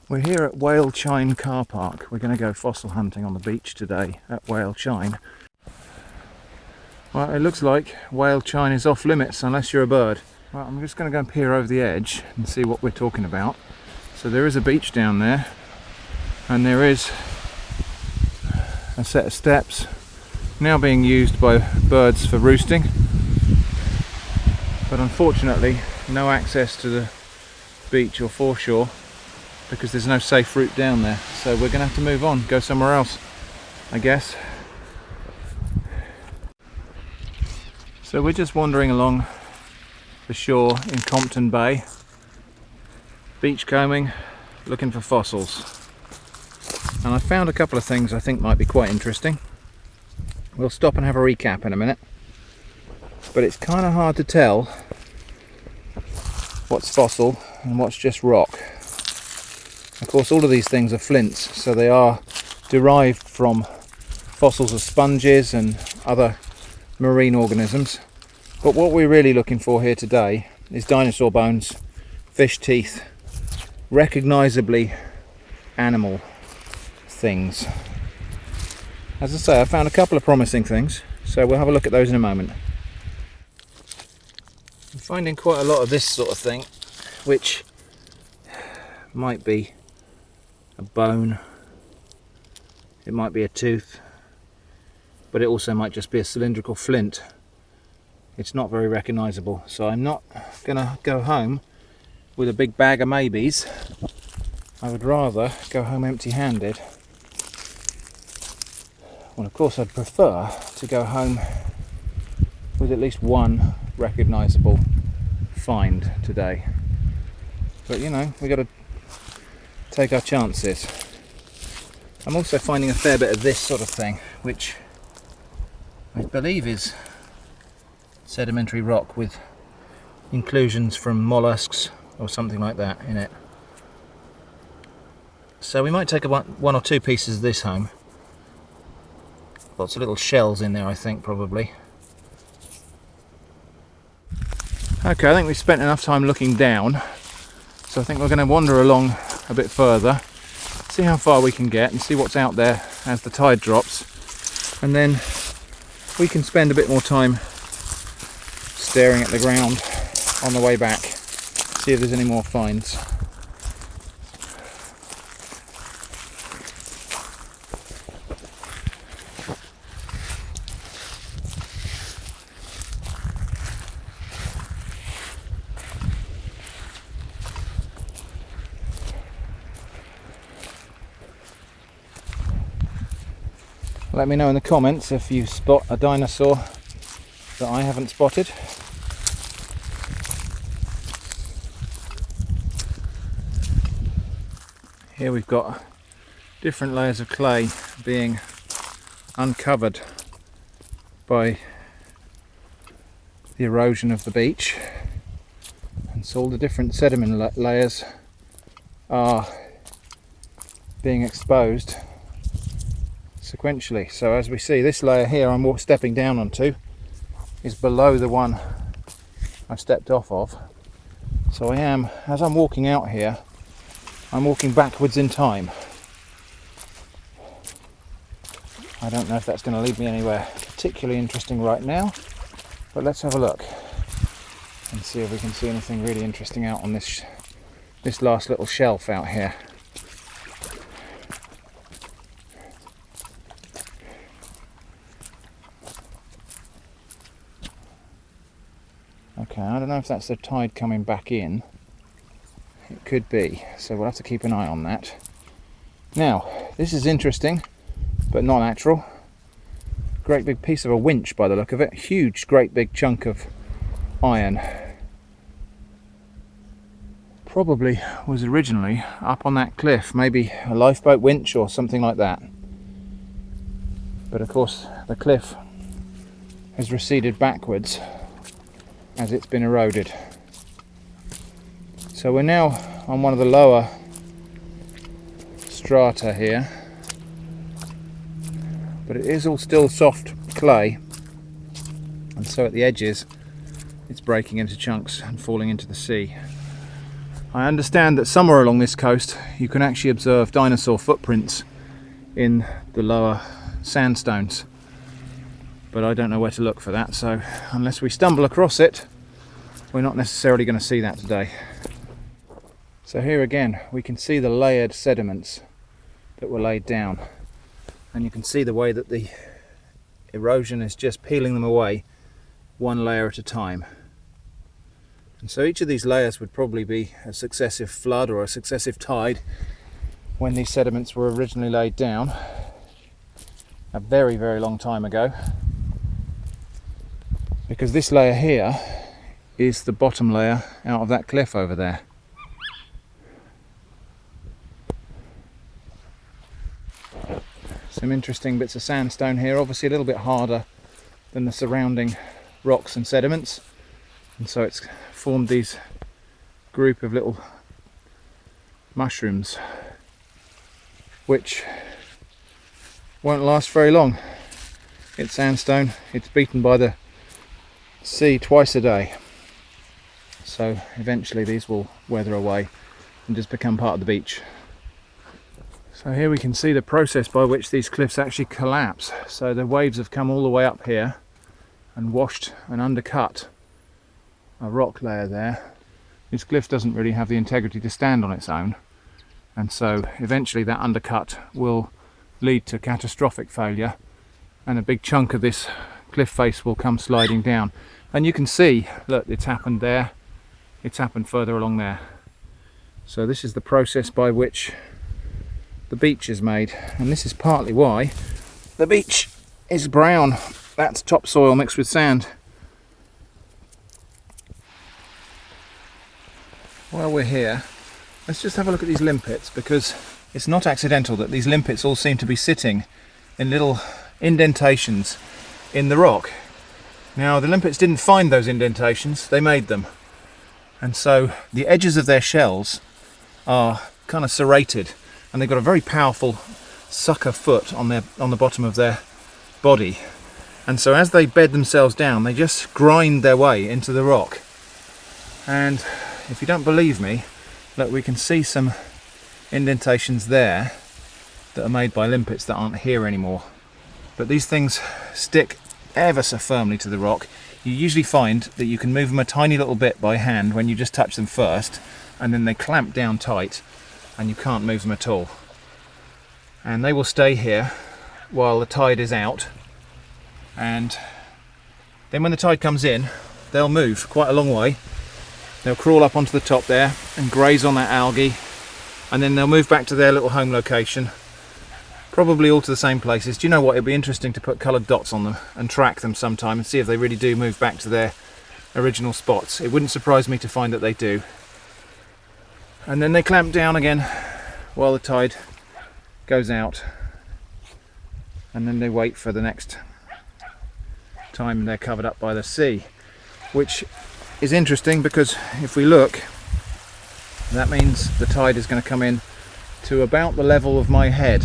We're here at Whale Chine car park. We're going to go fossil hunting on the beach today at Whale Chine. Well, it looks like Whale Chine is off limits unless you're a bird. Well, I'm just going to go and peer over the edge and see what we're talking about. So there is a beach down there, and there is a set of steps now being used by birds for roosting. But unfortunately, no access to the beach or foreshore, because there's no safe route down there. So we're going to have to move on, go somewhere else, I guess. So we're just wandering along the shore in Compton Bay, beachcombing, looking for fossils. And I found a couple of things I think might be quite interesting. We'll stop and have a recap in a minute. But it's kind of hard to tell what's fossil and what's just rock. Of course, all of these things are flints, so they are derived from fossils of sponges and other marine organisms. But what we're really looking for here today is dinosaur bones, fish teeth, recognisably animal things. As I say, I found a couple of promising things, so we'll have a look at those in a moment. I'm finding quite a lot of this sort of thing, which might be a bone, it might be a tooth, but it also might just be a cylindrical flint. It's not very recognisable, so I'm not going to go home with a big bag of maybes. I would rather go home empty-handed. Well, of course I'd prefer to go home with at least one recognisable find today. But you know, we've got to take our chances. I'm also finding a fair bit of this sort of thing, which I believe is sedimentary rock with inclusions from mollusks or something like that in it. So we might take one or two pieces of this home. Lots of little shells in there, I think, probably. Okay, I think we've spent enough time looking down, so I think we're going to wander along a bit further, see how far we can get and see what's out there as the tide drops, and then we can spend a bit more time staring at the ground on the way back, see if there's any more finds. Let me know in the comments if you spot a dinosaur that I haven't spotted. Here we've got different layers of clay being uncovered by the erosion of the beach, and so all the different sediment layers are being exposed sequentially. So as we see, this layer here I'm stepping down onto is below the one I stepped off of. So I am, as I'm walking out here, I'm walking backwards in time. I don't know if that's going to lead me anywhere particularly interesting right now, but let's have a look and see if we can see anything really interesting out on this last little shelf out here. Okay, I don't know if that's the tide coming back in. It could be, so we'll have to keep an eye on that. Now, this is interesting, but not natural. Great big piece of a winch by the look of it. Huge, great big chunk of iron. Probably was originally up on that cliff, maybe a lifeboat winch or something like that. But of course, the cliff has receded backwards as it's been eroded. So we're now on one of the lower strata here, but it is all still soft clay, and so at the edges it's breaking into chunks and falling into the sea. I understand that somewhere along this coast you can actually observe dinosaur footprints in the lower sandstones, but I don't know where to look for that, so unless we stumble across it, we're not necessarily going to see that today. So here again we can see the layered sediments that were laid down, and you can see the way that the erosion is just peeling them away one layer at a time. And so each of these layers would probably be a successive flood or a successive tide when these sediments were originally laid down a very, very long time ago, because this layer here is the bottom layer out of that cliff over there. Some interesting bits of sandstone here, obviously a little bit harder than the surrounding rocks and sediments, and so it's formed these group of little mushrooms which won't last very long. It's sandstone, it's beaten by the sea twice a day, so eventually these will weather away and just become part of the beach. So here we can see the process by which these cliffs actually collapse. So the waves have come all the way up here and washed and undercut a rock layer there. This cliff doesn't really have the integrity to stand on its own, and so eventually that undercut will lead to catastrophic failure, and a big chunk of this cliff face will come sliding down. And you can see, look, it's happened there, it's happened further along there. So this is the process by which the beach is made, and this is partly why the beach is brown. That's topsoil mixed with sand. While we're here, let's just have a look at these limpets, because it's not accidental that these limpets all seem to be sitting in little indentations in the rock. Now the limpets didn't find those indentations, they made them, and so the edges of their shells are kind of serrated, and they've got a very powerful sucker foot on the bottom of their body, and so as they bed themselves down they just grind their way into the rock. And if you don't believe me, look, we can see some indentations there that are made by limpets that aren't here anymore. But these things stick ever so firmly to the rock. You usually find that you can move them a tiny little bit by hand when you just touch them first, and then they clamp down tight and you can't move them at all. And they will stay here while the tide is out, and then when the tide comes in they'll move quite a long way. They'll crawl up onto the top there and graze on that algae, and then they'll move back to their little home location, probably all to the same places. Do you know what, it'd be interesting to put coloured dots on them and track them sometime and see if they really do move back to their original spots. It wouldn't surprise me to find that they do. And then they clamp down again while the tide goes out, and then they wait for the next time they're covered up by the sea, which is interesting because if we look, that means the tide is going to come in to about the level of my head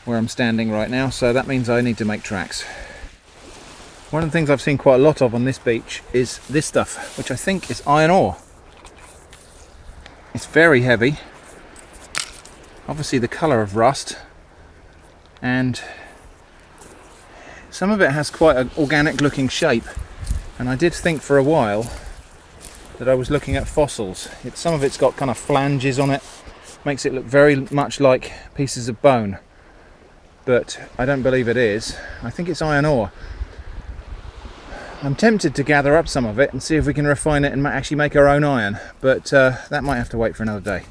where I'm standing right now, so that means I need to make tracks. One of the things I've seen quite a lot of on this beach is this stuff, which I think is iron ore. It's very heavy, obviously the colour of rust, and some of it has quite an organic looking shape, and I did think for a while that I was looking at fossils. Some of it's got kind of flanges on it, makes it look very much like pieces of bone, but I don't believe it is. I think it's iron ore. I'm tempted to gather up some of it and see if we can refine it and actually make our own iron, but that might have to wait for another day.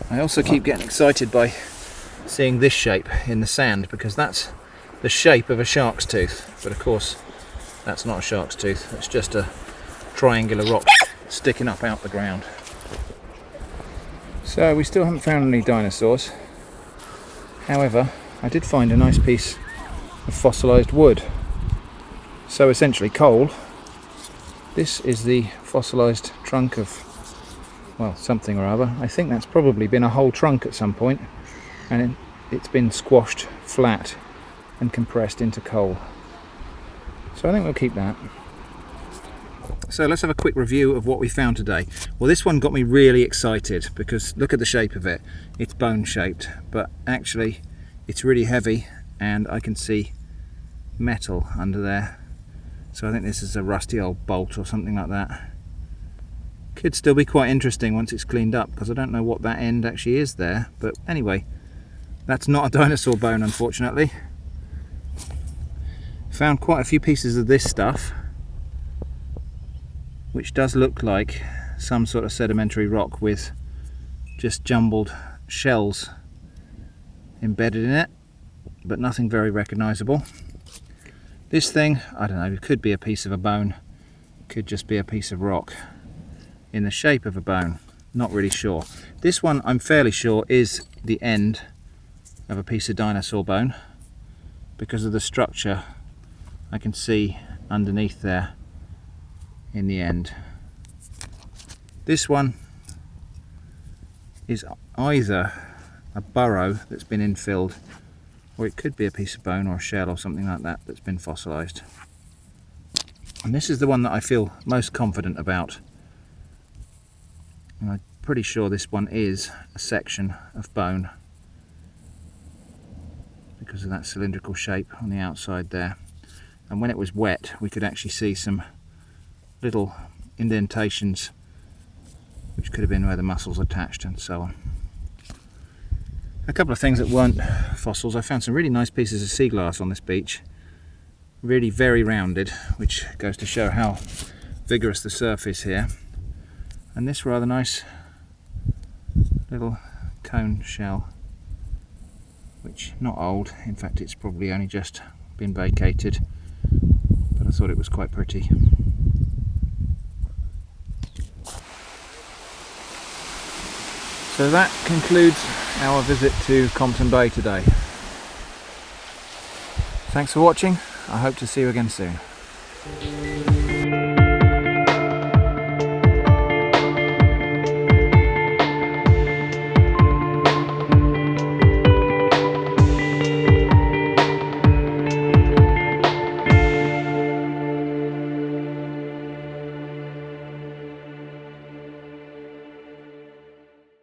I also keep getting excited by seeing this shape in the sand, because that's the shape of a shark's tooth, but of course that's not a shark's tooth, it's just a triangular rock sticking up out the ground. So we still haven't found any dinosaurs. However, I did find a nice piece of fossilised wood. So essentially coal. This is the fossilised trunk of, well, something or other. I think that's probably been a whole trunk at some point, and it's been squashed flat and compressed into coal. So I think we'll keep that. So let's have a quick review of what we found today. Well, this one got me really excited because look at the shape of it. It's bone shaped, but actually it's really heavy and I can see metal under there. So I think this is a rusty old bolt or something like that. Could still be quite interesting once it's cleaned up because I don't know what that end actually is there. But anyway, that's not a dinosaur bone, unfortunately. Found quite a few pieces of this stuff, which does look like some sort of sedimentary rock with just jumbled shells embedded in it, but nothing very recognizable. This thing, I don't know, it could be a piece of a bone, could just be a piece of rock in the shape of a bone, not really sure. This one I'm fairly sure is the end of a piece of dinosaur bone because of the structure I can see underneath there in the end. This one is either a burrow that's been infilled, or it could be a piece of bone or a shell or something like that that's been fossilized. And this is the one that I feel most confident about. And I'm pretty sure this one is a section of bone because of that cylindrical shape on the outside there. And when it was wet, we could actually see some little indentations which could have been where the muscles attached and so on. A couple of things that weren't fossils. I found some really nice pieces of sea glass on this beach, really very rounded, which goes to show how vigorous the surf is here. And this rather nice little cone shell, which not old, in fact it's probably only just been vacated, but I thought it was quite pretty. So that concludes our visit to Compton Bay today. Thanks for watching. I hope to see you again soon.